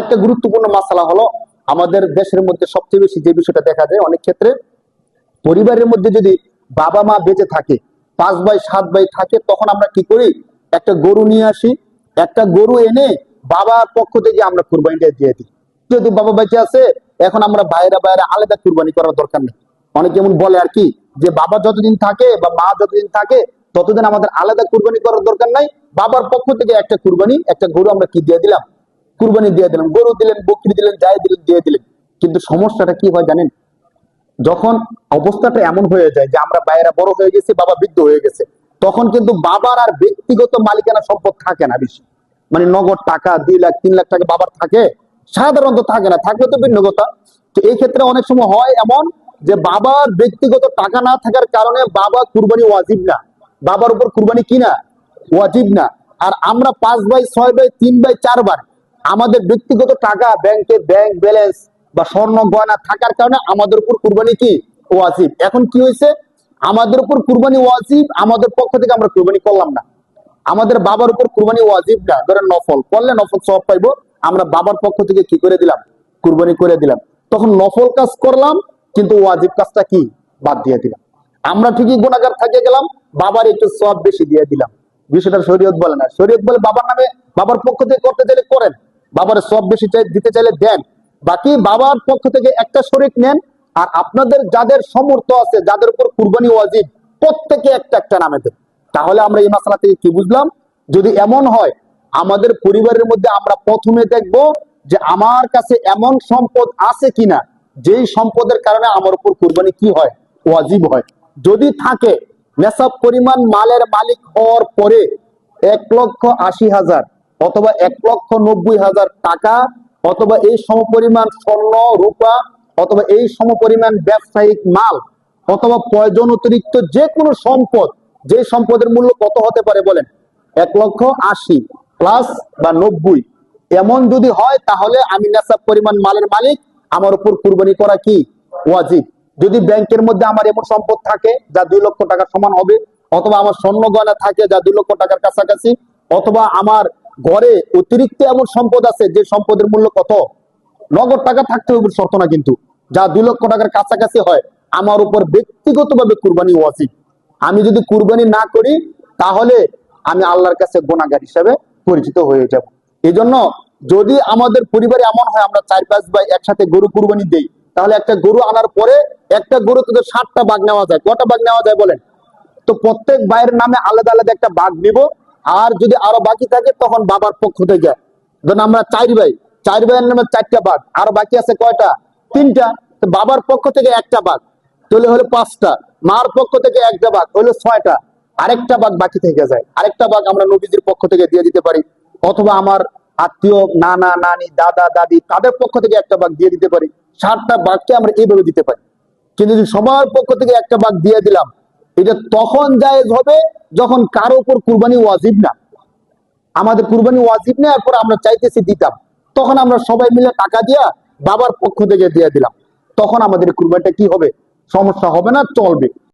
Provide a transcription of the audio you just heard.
আরেকটা গুরুত্বপূর্ণ মাসালা হলো, আমাদের দেশের মধ্যে সবচেয়ে বেশি যে বিষয়টা দেখা যায় অনেক ক্ষেত্রে, পরিবারের মধ্যে যদি বাবা মা বেঁচে থাকে, 5 ভাই 7 ভাই থাকে, তখন আমরা কি করি, একটা গরু নিয়ে আসি। একটা গরু এনে বাবার পক্ষ থেকে আমরা কুরবানিটা দিয়ে দিই। যদি বাবা বেঁচে আছে, এখন আমরা বাইরে বাইরে আলাদা কুরবানি করার দরকার নেই। অনেকে এমন বলে আর কি, যে বাবা যতদিন থাকে বা মা যতদিন থাকে ততদিন আমাদের আলাদা কুরবানি করার দরকার নাই। বাবার পক্ষ থেকে একটা কুরবানি, একটা গরু আমরা কি দিয়ে দিলাম, কুরবানি দিয়ে দিলাম। গরু দিলেন, বকরি দিলেন, যাই দিলেন, দিয়ে দিলেন। কিন্তু সমস্যাটা কি হয় জানেন, যখন অবস্থাটা এমন হয়ে যায় যে আমরা বাইরা বড় হয়ে গেছি, বাবা বৃদ্ধ হয়ে গেছে, তখন কিন্তু বাবার আর ব্যক্তিগত মালিকানা সম্পদ থাকে না বেশি। মানে নগদ টাকা 2 লাখ 3 লাখ টাকা বাবার থাকে, সাধারণত থাকে না, থাকলে তো ভিন্ন কথা। তো এই ক্ষেত্রে অনেক সময় হয় এমন যে বাবার ব্যক্তিগত টাকা না থাকার কারণে বাবা কুরবানি ওয়াজিব না, বাবার উপর কুরবানি কি না, ওয়াজিব না। আর আমরা 5 ভাই 6 ভাই 3 ভাই 4 বার আমাদের ব্যক্তিগত টাকা ব্যাংকে, ব্যাংক ব্যালেন্স বা স্বর্ণ গয়না থাকার কারণে আমাদের উপর কুরবানি কি ওয়াজিব। এখন কি হয়েছে, আমাদের উপর কুরবানি ওয়াজিব, আমাদের পক্ষ থেকে আমরা কুরবানি করলাম না। আমাদের বাবার উপর কুরবানি ওয়াজিব না, ধরেন নফল করলে নফল সওয়াব পাইবো, আমরা বাবার পক্ষ থেকে কি করে দিলাম, কুরবানি করে দিলাম। তখন নফল কাজ করলাম, কিন্তু ওয়াজিব কাজটা কি বাদ দিয়ে দিলাম। আমরা ঠিকই গুনাহগার থেকে গেলাম, বাবার একটু সওয়াব বেশি দিয়ে দিলাম। বিষয়টা শরীয়ত বলে না। শরীয়ত বলে বাবার নামে, বাবার পক্ষ থেকে করতে চাইলে করেন, বাবার সওয়াব বেশি দিতে চাইলে দেন। বাকি বাবার পক্ষ থেকে একটা শরীক নেন, আর আপনাদের যাদের সমর্থ আছে, যাদের উপর কুরবানি ওয়াজিব, প্রত্যেকে একটা একটা নামে দেন। তাহলে আমরা এই মাসলা থেকে কি বুঝলাম, যদি এমন হয় আমাদের পরিবারের মধ্যে আমরা প্রথমে দেখব যে আমার কাছে এমন সম্পদ আছে কিনা, যেই সম্পদের কারণে আমার উপর কুরবানি কি হয়, ওয়াজিব হয়। যদি থাকে, নেশাব পরিমাণ মালের মালিক হওয়ার পরে 1,80,000 অথবা 1,90,000 টাকা, অথবা এই সমপরিমাণ স্বর্ণ রূপা, অথবা এই সমপরিমাণ ব্যবসায়িক মাল, অথবা প্রয়োজন অতিরিক্ত যে কোনো সম্পদ, যে সম্পদের মূল্য কত হতে পারে বলেন, 1,80,000 প্লাস বা 90, এমন যদি হয়, তাহলে আমি নেশাব পরিমাণ মালের মালিক, আমার উপর কুরবানি করা কি ওয়াজিব। যদি ব্যাংকের মধ্যে আমার এমন সম্পদ থাকে যা 2 লক্ষ টাকা সমান হবে, অথবা আমার স্বর্ণ গয়না থাকে যা 2 লক্ষ টাকার কাছাকাছি, অথবা আমার ঘরে অতিরিক্ত এমন সম্পদ আছে যে সম্পদের মূল্য কত, নগদ টাকা থাকতে হবে শর্ত না, কিন্তু যা 2 লক্ষ টাকার কাছাকাছি হয়, আমার উপর ব্যক্তিগতভাবে কুরবানি ওয়াজিব। আমি যদি কুরবানি না করি, তাহলে আমি আল্লাহর কাছে গুনাহগার হিসেবে পরিচিত হয়ে যাব। এই জন্য যদি আমাদের পরিবারে এমন হয় আমরা 4-5 ভাই একসাথে গরু কুরবানি দেই, তাহলে একটা গরু আনার পরে একটা গরু তো 7টা ভাগ নেওয়া যায়। কটা ভাগ নেওয়া যায় বলেন? তো প্রত্যেক ভাইয়ের নামে আলাদা আলাদা একটা ভাগ নিব। আর যদি আরো বাকি থাকে, তখন বাবার পক্ষ থেকে, ধরুন আমরা 4 ভাই, 4 ভাইয়ের নামে 4টা ভাগ, আর বাকি আছে কয়টা, 3টা। তো বাবার পক্ষ থেকে একটা ভাগ, তাহলে হলো 5টা। মার পক্ষ থেকে একটা ভাগ, হলো 6টা। আরেকটা ভাগ বাকি থেকে যায়, আরেকটা ভাগ আমরা নবীজির পক্ষ থেকে দিয়ে দিতে পারি, অথবা আমার আত্মীয় নানা নানি দাদা দাদি তাদের পক্ষ থেকে একটা ভাগ দিয়ে দিতে পারি। 7টা ভাগকে আমরা এইভাবে দিতে পারি। কিন্তু যদি সবার পক্ষ থেকে একটা ভাগ দিয়ে দিলাম, এটা তখন জায়েজ হবে যখন কারো উপর কুরবানি ওয়াজিব না। আমাদের কুরবানি ওয়াজিব না, এরপর আমরা চাইতেছি দিতাম, তখন আমরা সবাই মিলে টাকা দিয়া বাবার পক্ষ থেকে দিয়ে দিলাম, তখন আমাদের কুরবানিটা কি হবে, সমস্যা হবে না, চলবে।